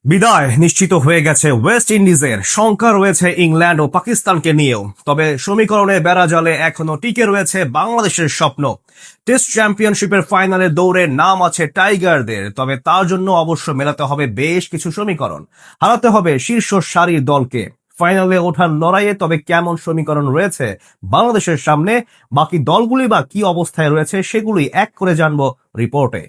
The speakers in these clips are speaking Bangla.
বিদায় নিশ্চিত হয়ে গেছে ওয়েস্ট ইন্ডিজের। শঙ্কা রয়েছে ইংল্যান্ড ও পাকিস্তানকে নিয়েও। তবে সমীকরণে বেড়াজালে এখনো টিকে রয়েছে বাংলাদেশের স্বপ্ন। টেস্ট চ্যাম্পিয়নশিপের ফাইনালে দৌড়ে নাম আছে টাইগারদের, তবে তার জন্য অবশ্য মেলাতে হবে বেশ কিছু সমীকরণ। হারাতে হবে শীর্ষ সারির দলকে। ফাইনালে ওঠার লড়াইয়ে তবে কেমন সমীকরণ রয়েছে বাংলাদেশের সামনে, বাকি দলগুলি বা কি অবস্থায় রয়েছে সেগুলি এক করে জানবো রিপোর্টে।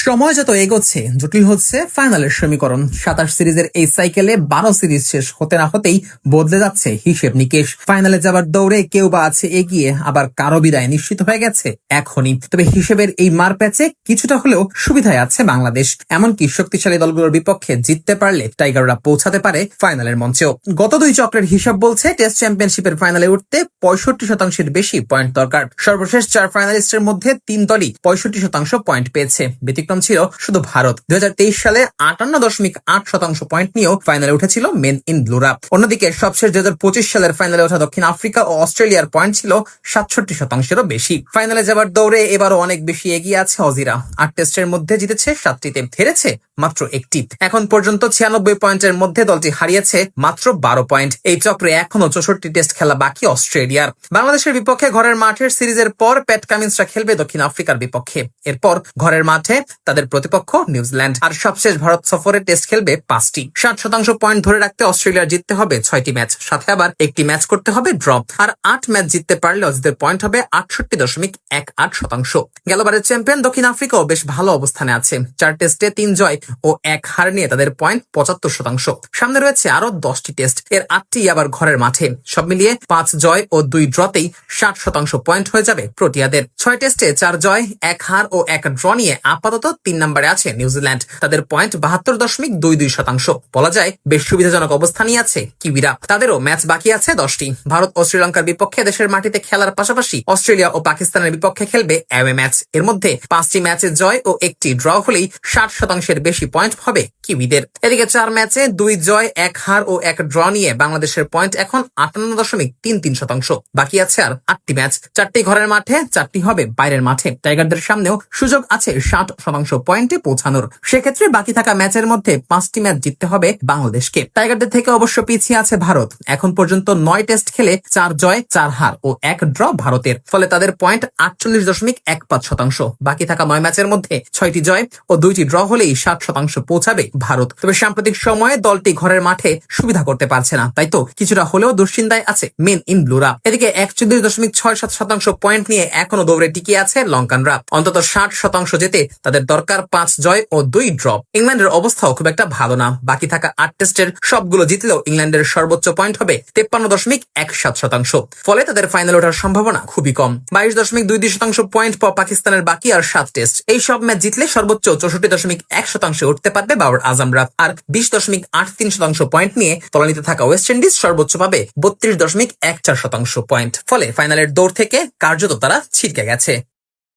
সময় যত এগোচ্ছে জটিল হচ্ছে ফাইনালের সমীকরণ। 27 সিরিজের এই সাইকেলে 12 সিরিজ শেষ হতে না হতেই বদলে যাচ্ছে হিসেব নিকেশ। ফাইনালে যাবার দৌড়ে কেউ বা আছে এগিয়ে, আবার কারো বিদায় নিশ্চিত হয়ে গেছে এখনই। তবে হিসেবের এই মার প্যাচে কিছুটা হলেও সুবিধায় আছে বাংলাদেশ। এমনকি শক্তিশালী দলগুলোর বিপক্ষে জিততে পারলে টাইগাররা পৌঁছাতে পারে ফাইনালের মঞ্চেও। গত দুই চক্রের হিসাব বলছে টেস্ট চ্যাম্পিয়নশিপের ফাইনালে উঠতে 65% বেশি পয়েন্ট দরকার। সর্বশেষ 4 ফাইনালিস্টের মধ্যে 3 দলই 65% পয়েন্ট পেয়েছে। ব্যতিক্রম ছিল শুধু ভারত। 2023 সালে 58.8% পয়েন্ট নিয়েও ফাইনালে উঠেছিল মেন ইন ব্লুরা। অন্যদিকে সবশেষ 2025 সালের ফাইনালে ওঠা দক্ষিণ আফ্রিকা ও অস্ট্রেলিয়ার পয়েন্ট ছিল 67%-এরও বেশি। ফাইনালে যাবার দৌড়ে এবারও অনেক বেশি এগিয়ে আছে অজিরা। 8 টেস্টের মধ্যে জিতেছে 7টিতে, হেরেছে মাত্র 1টি। এখন পর্যন্ত 96 পয়েন্টের মধ্যে দলটি হারিয়েছে মাত্র 12 পয়েন্ট। এই চক্রে এখনো 64 টেস্ট খেলা বাকি অস্ট্রেলিয়ার। বাংলাদেশের বিপক্ষে ঘরের মাঠের সিরিজের পর প্যাট কামিন্সরা খেলবে দক্ষিণ আফ্রিকার বিপক্ষে। এরপর ঘরের মাঠে তাদের প্রতিপক্ষ নিউজিল্যান্ড। আর সবশেষ ভারত সফরে টেস্ট খেলবে 5টি। 60% পয়েন্ট ধরে রাখতে অস্ট্রেলিয়ার জিততে হবে 6টি ম্যাচ, সাথে আবার একটি ম্যাচ করতে হবে ড্র। আর 8 ম্যাচ জিততে পারলে অজিদের পয়েন্ট হবে 68.18%। গেলবারের চ্যাম্পিয়ন দক্ষিণ আফ্রিকাও বেশ ভালো অবস্থানে আছে। 4 টেস্টে 3 জয় ও 1 হার নিয়ে তাদের পয়েন্ট 75%। সামনে রয়েছে আরো 10টি টেস্ট, এর 8টি আবার ঘরের মাঠে। সব মিলিয়ে 5 জয় ও 2 ড্রতেই 60% পয়েন্ট হয়ে যাবে প্রোটিয়াদের। 6 টেস্টে 4 জয়, 1 হার ও 1 ড্র নিয়ে আপাতত 3 নম্বরে আছে নিউজিল্যান্ড। তাদের পয়েন্ট 72.22%। বলা যায় বেশ সুবিধাজনক অবস্থানই আছে কিউইরা। তাদেরও ম্যাচ বাকি আছে 10টি। ভারত ও শ্রীলঙ্কার বিপক্ষে দেশের মাটিতে খেলার পাশাপাশি অস্ট্রেলিয়া ও পাকিস্তানের বিপক্ষে খেলবে অ্যাওয়ে ম্যাচ। এর মধ্যে 5টি ম্যাচে জয় ও 1টি ড্র হলেই 60%-এর বেশি পয়েন্ট হবে কিউইদের। এদিকে 4 ম্যাচে 2 জয়, 1 হার ও 1 ড্র নিয়ে বাংলাদেশের পয়েন্ট এখন 58.33%। বাকি আছে আর 8টি ম্যাচ। 4টি ঘরের মাঠে, 4টি হবে বাইরের মাঠে। টাইগারদের সামনেও সুযোগ আছে 60% পয়েন্টে পৌঁছানোর। সেক্ষেত্রে বাকি থাকা ম্যাচের মধ্যে 5টি ম্যাচ জিততে হবে বাংলাদেশকে। টাইগারদের থেকে অবশ্য পিছিয়ে আছে ভারত। এখন পর্যন্ত 9 টেস্ট খেলে 4 জয়, 4 হার ও 1 ড্র ভারতের। ফলে তাদের পয়েন্ট 48.15%। বাকি থাকা 9 ম্যাচের মধ্যে 6টি জয় ও 2টি ড্র হলেই 60% পৌঁছাবে ভারত। তবে সাম্প্রতিক সময়ে দলটি ঘরের মাঠে সুবিধা করতে পারছে না, তাই তো কিছুটা হলেও দুশ্চিন্তায় আছে মেন ইন ব্লুরা। এদিকে 41.67% পয়েন্ট নিয়ে এখনো দৌড়ে টিকে আছে লঙ্কানরা। অন্তত 60% যেতে তাদের দরকার 5 জয় ও 2 ড্র। ইংল্যান্ডের অবস্থাও খুব একটা ভালো না। বাকি থাকা 8 টেস্টের সবগুলো জিতলেও ইংল্যান্ডের সর্বোচ্চ পয়েন্ট হবে 53.17%। ফলে তাদের ফাইনাল ওঠার সম্ভাবনা খুবই কম। 22.22% পয়েন্ট পাওয়া পাকিস্তানের বাকি আর 7 টেস্ট। এই সব ম্যাচ জিতলে সর্বোচ্চ 64.1% উঠতে পারবে বাবর আজমরা। আর 20.83% পয়েন্ট নিয়ে তলানিতে থাকা ওয়েস্ট ইন্ডিজ সর্বোচ্চ পাবে 32.14% পয়েন্ট। ফলে ফাইনালের দৌড় থেকে কার্যত তারা ছিটকে গেছে।